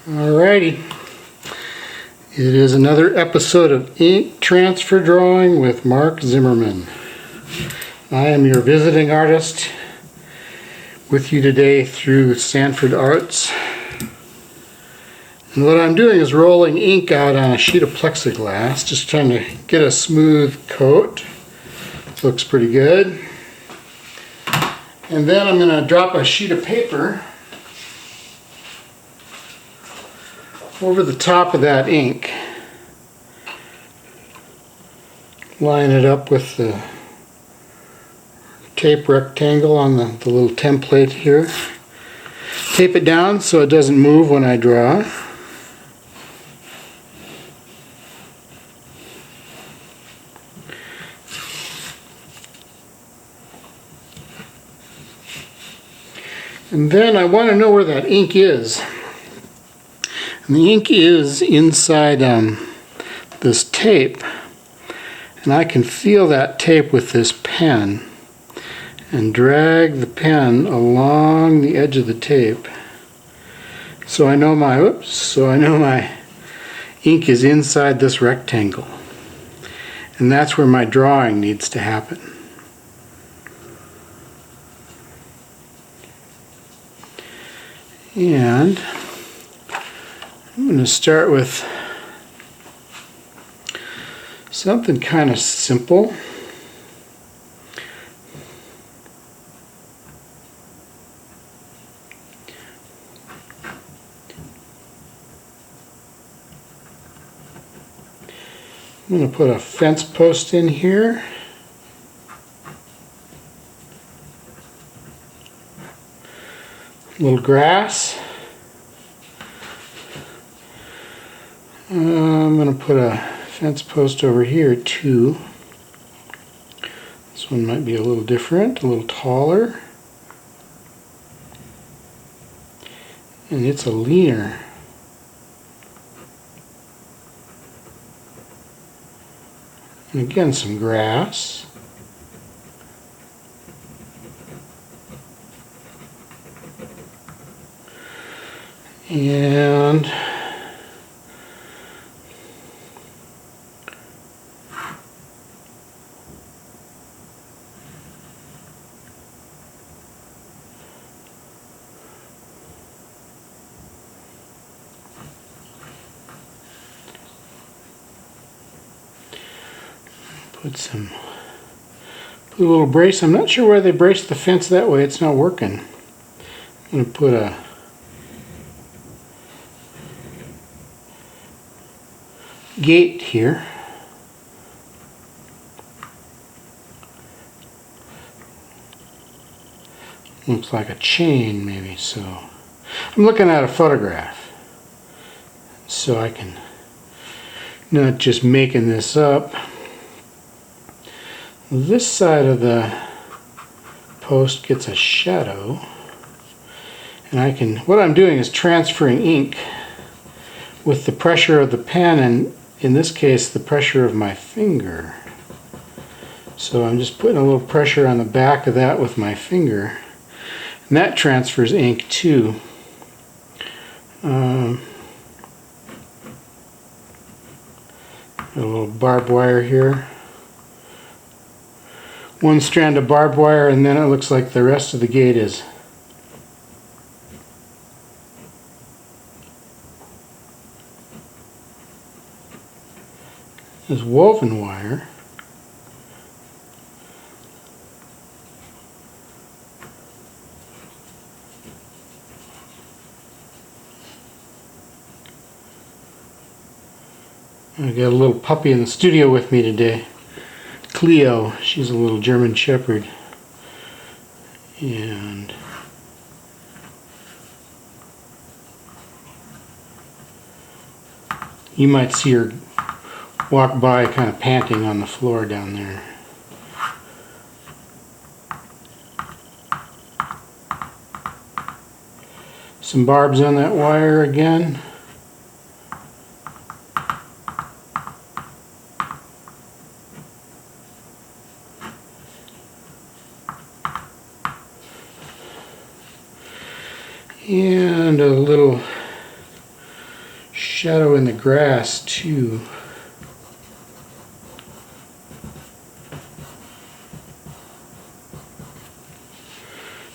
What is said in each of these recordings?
Alrighty, it is another episode of Ink Transfer Drawing with Mark Zimmerman. I am your visiting artist with you today through Sanford Arts. And what I'm doing is rolling ink out on a sheet of plexiglass, just trying to get a smooth coat. Looks pretty good. And then I'm going to drop a sheet of paper over the top of that ink. Line it up with the tape rectangle on the little template here. Tape it down so it doesn't move when I draw. And then I want to know where that ink is. And the ink is inside this tape, and I can feel that tape with this pen and drag the pen along the edge of the tape so I know my ink is inside this rectangle, and that's where my drawing needs to happen. And I'm going to start with something kind of simple. I'm going to put a fence post in here. A little grass. I'm going to put a fence post over here too. This one might be a little different, a little taller. And it's a leaner. And again, some grass. And put a little brace. I'm not sure why they braced the fence that way. It's not working. I'm going to put a gate here. Looks like a chain maybe, so I'm looking at a photograph so I can not just making this up. This side of the post gets a shadow, and what I'm doing is transferring ink with the pressure of the pen, and in this case the pressure of my finger. So I'm just putting a little pressure on the back of that with my finger, and that transfers ink too. A little barbed wire here. One strand of barbed wire, and then it looks like the rest of the gate is woven wire. I got a little puppy in the studio with me today. Cleo, she's a little German Shepherd, and you might see her walk by kind of panting on the floor down there. Some barbs on that wire again. and a little shadow in the grass too.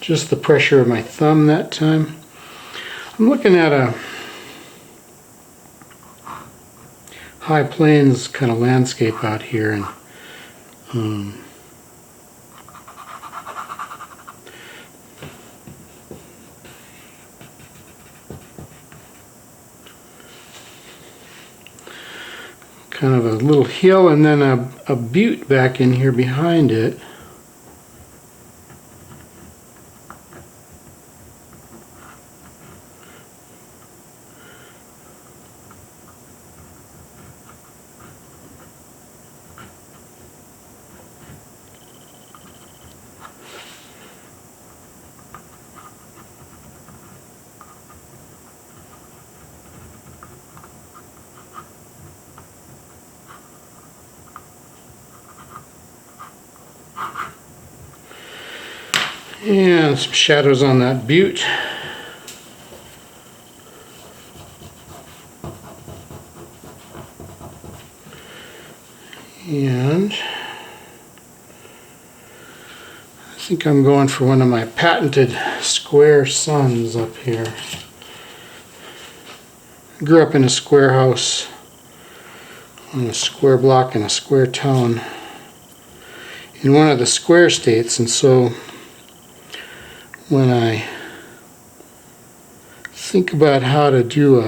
Just the pressure of my thumb that time. I'm looking at a high plains kind of landscape out here, and kind of a little hill and then a butte back in here behind it. And some shadows on that butte. And I think I'm going for one of my patented square suns up here. I grew up in a square house on a square block in a square town in one of the square states, and so when I think about how to do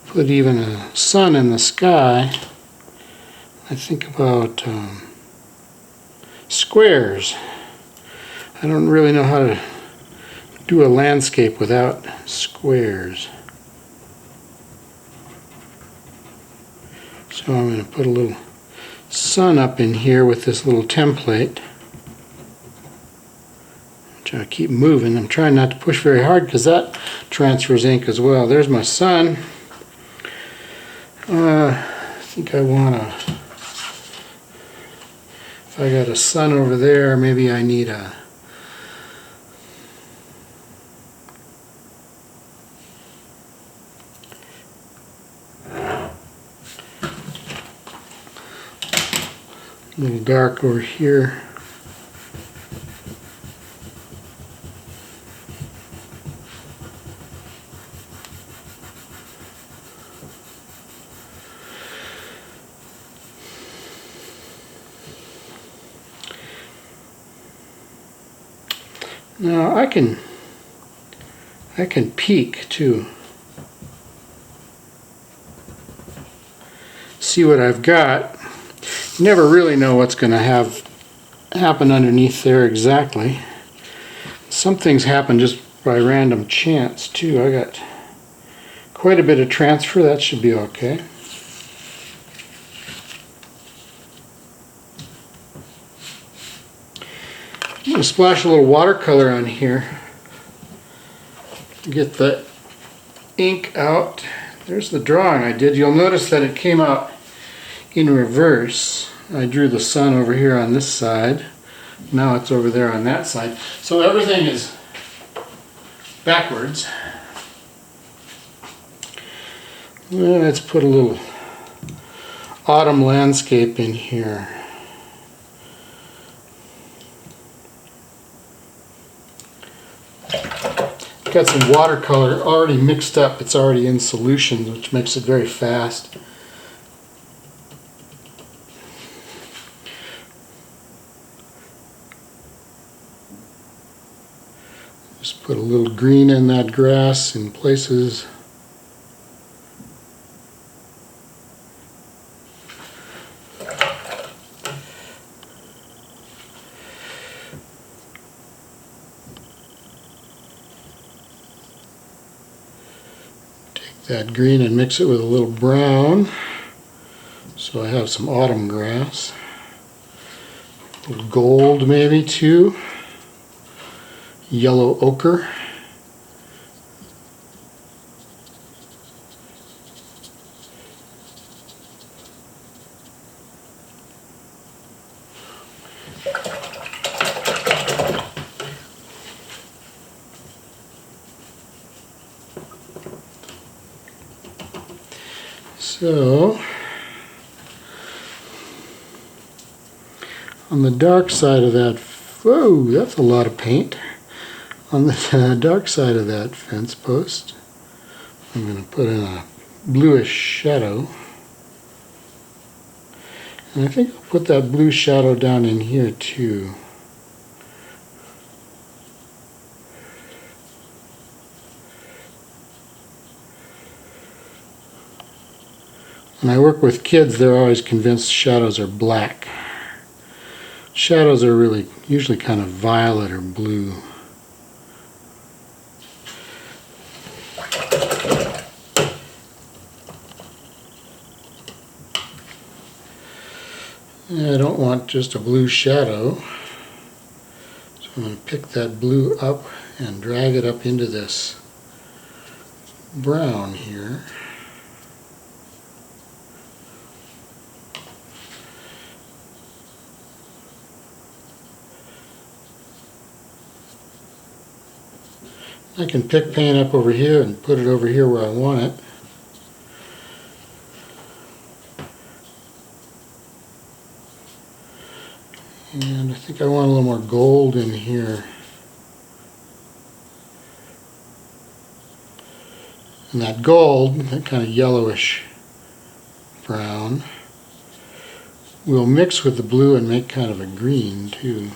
put even a sun in the sky, I think about squares. I don't really know how to do a landscape without squares. So I'm going to put a little sun up in here with this little template, which I keep moving. I'm trying not to push very hard because that transfers ink as well. There's my sun. I think I want to, if I got a sun over there, maybe I need a little dark over here. Now I can peek too. See what I've got. You never really know what's going to happen underneath there exactly. Some things happen just by random chance too. I got quite a bit of transfer. That should be okay. I'm going to splash a little watercolor on here to get the ink out. There's the drawing I did. You'll notice that it came out in reverse. I drew the sun over here on this side. Now it's over there on that side. So everything is backwards. Let's put a little autumn landscape in here. Got some watercolor already mixed up. It's already in solution, which makes it very fast. Just put a little green in that grass in places. That green and mix it with a little brown, so I have some autumn grass. A little gold maybe too. Yellow ochre. So, on the dark side of that, whoa, that's a lot of paint. On the dark side of that fence post, I'm going to put in a bluish shadow. And I think I'll put that blue shadow down in here too. When I work with kids, they're always convinced shadows are black. Shadows are really usually kind of violet or blue. I don't want just a blue shadow, so I'm going to pick that blue up and drag it up into this brown here. I can pick paint up over here and put it over here where I want it. And I think I want a little more gold in here. And that gold, that kind of yellowish brown, will mix with the blue and make kind of a green too.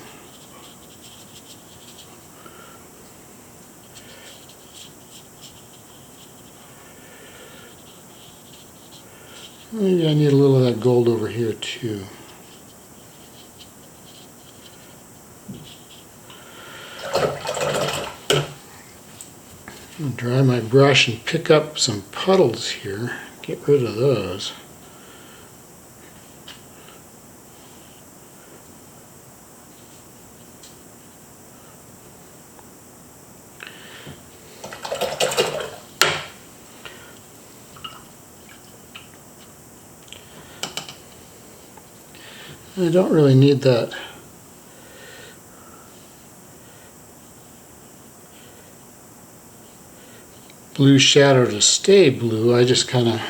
Maybe I need a little of that gold over here too. I'll dry my brush and pick up some puddles here. Get rid of those. I don't really need that blue shadow to stay blue. I just kind of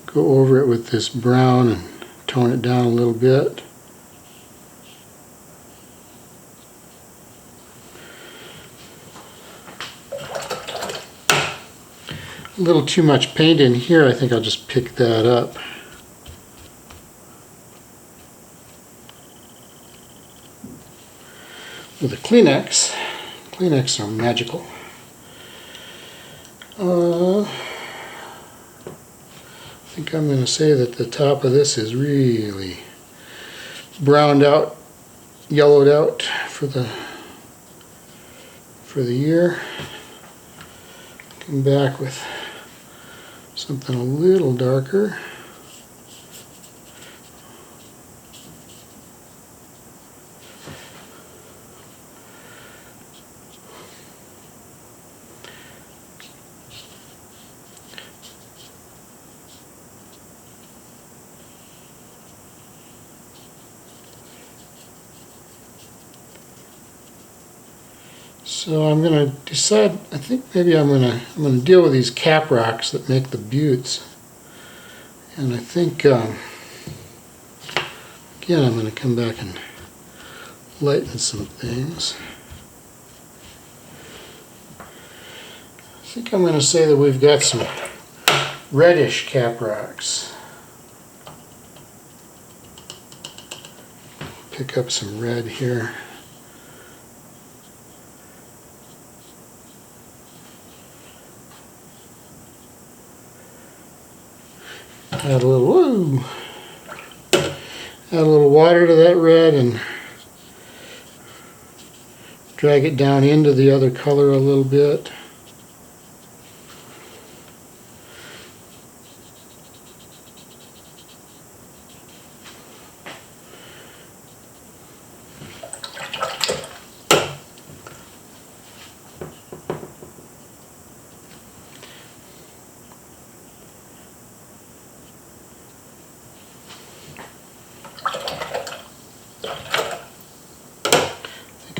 go over it with this brown and tone it down a little bit. A little too much paint in here. I think I'll just pick that up. With a Kleenex. Kleenex are magical. I think I'm going to say that the top of this is really browned out, yellowed out for the year. Come back with something a little darker. So I'm going to decide, I think maybe I'm going to deal with these cap rocks that make the buttes. And I think, again, I'm going to come back and lighten some things. I think I'm going to say that we've got some reddish cap rocks. Pick up some red here. Add a little, add a little water to that red and drag it down into the other color a little bit.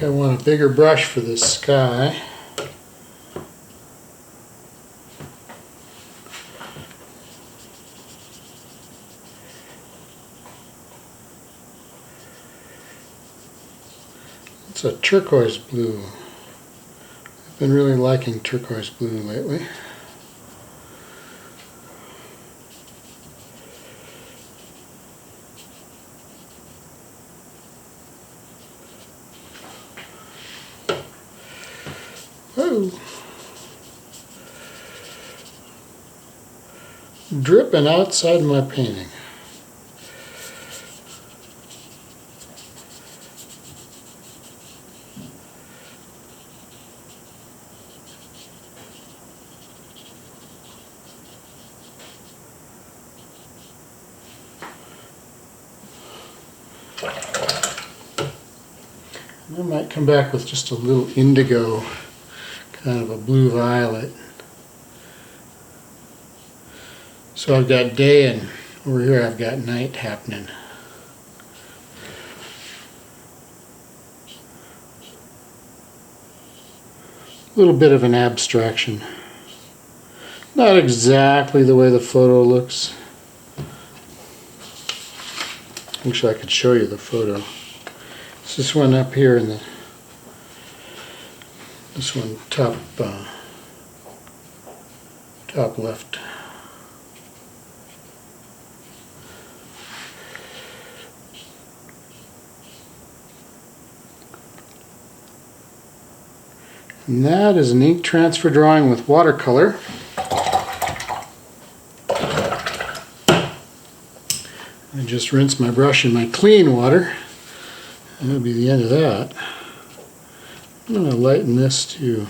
I want a bigger brush for this sky. It's a turquoise blue. I've been really liking turquoise blue lately. Whoa! Dripping outside my painting. I might come back with just a little indigo, kind of a blue violet. So I've got day, and over here I've got night happening. A little bit of an abstraction. Not exactly the way the photo looks. I wish I could show you the photo. It's this one up here in this one top left. And that is an ink transfer drawing with watercolor. I just rinse my brush in my clean water. And that'll be the end of that. I'm going to lighten this too.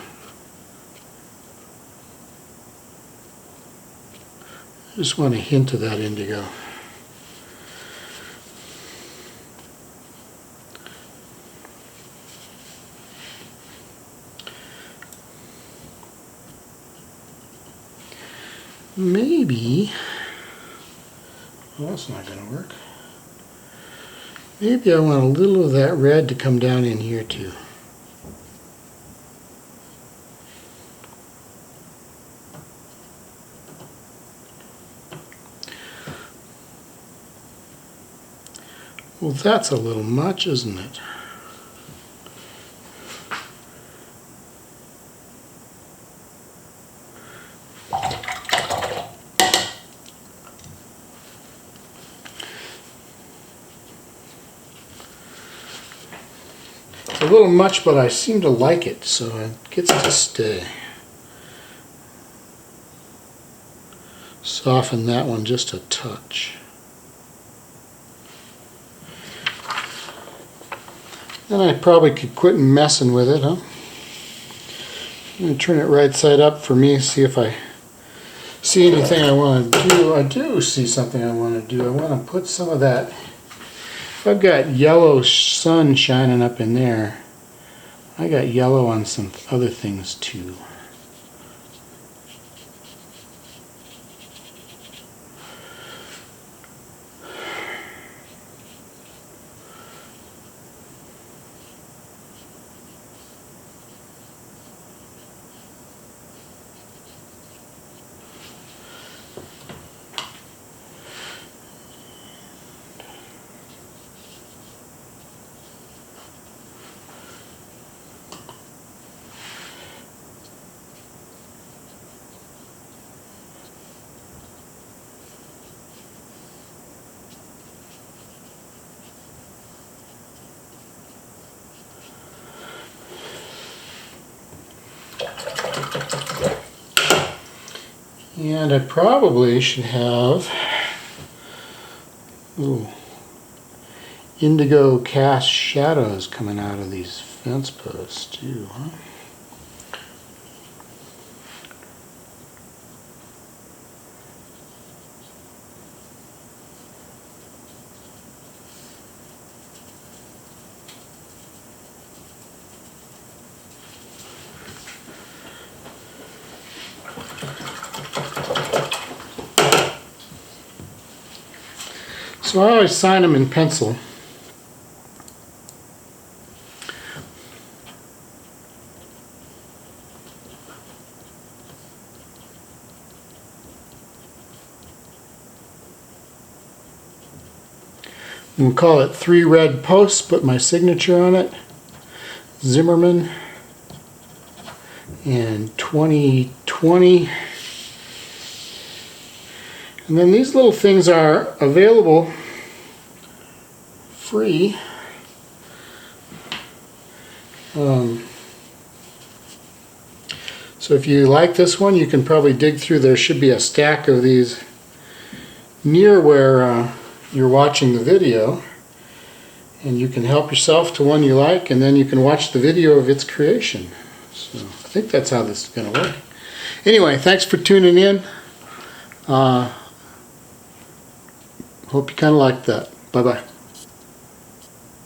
I just want a hint of that indigo. Maybe, well, that's not going to work. Maybe I want a little of that red to come down in here too. Well, that's a little much, isn't it? A little much, but I seem to like it, so it gets to stay. Soften that one just a touch. Then I probably could quit messing with it, huh? I'm going to turn it right side up for me, see if I see anything I want to do. I do see something I want to do. I want to put some of that. If I've got yellow sun shining up in there, I got yellow on some other things too. And I probably should have indigo cast shadows coming out of these fence posts too, huh? So I always sign them in pencil. We'll call it 3 red posts, put my signature on it. Zimmerman in 2020. And then these little things are available free. So if you like this one, you can probably dig through. There should be a stack of these near where you're watching the video, and you can help yourself to one you like, and then you can watch the video of its creation. So I think that's how this is going to work. Anyway, thanks for tuning in. Hope you kind of liked that. Bye-bye.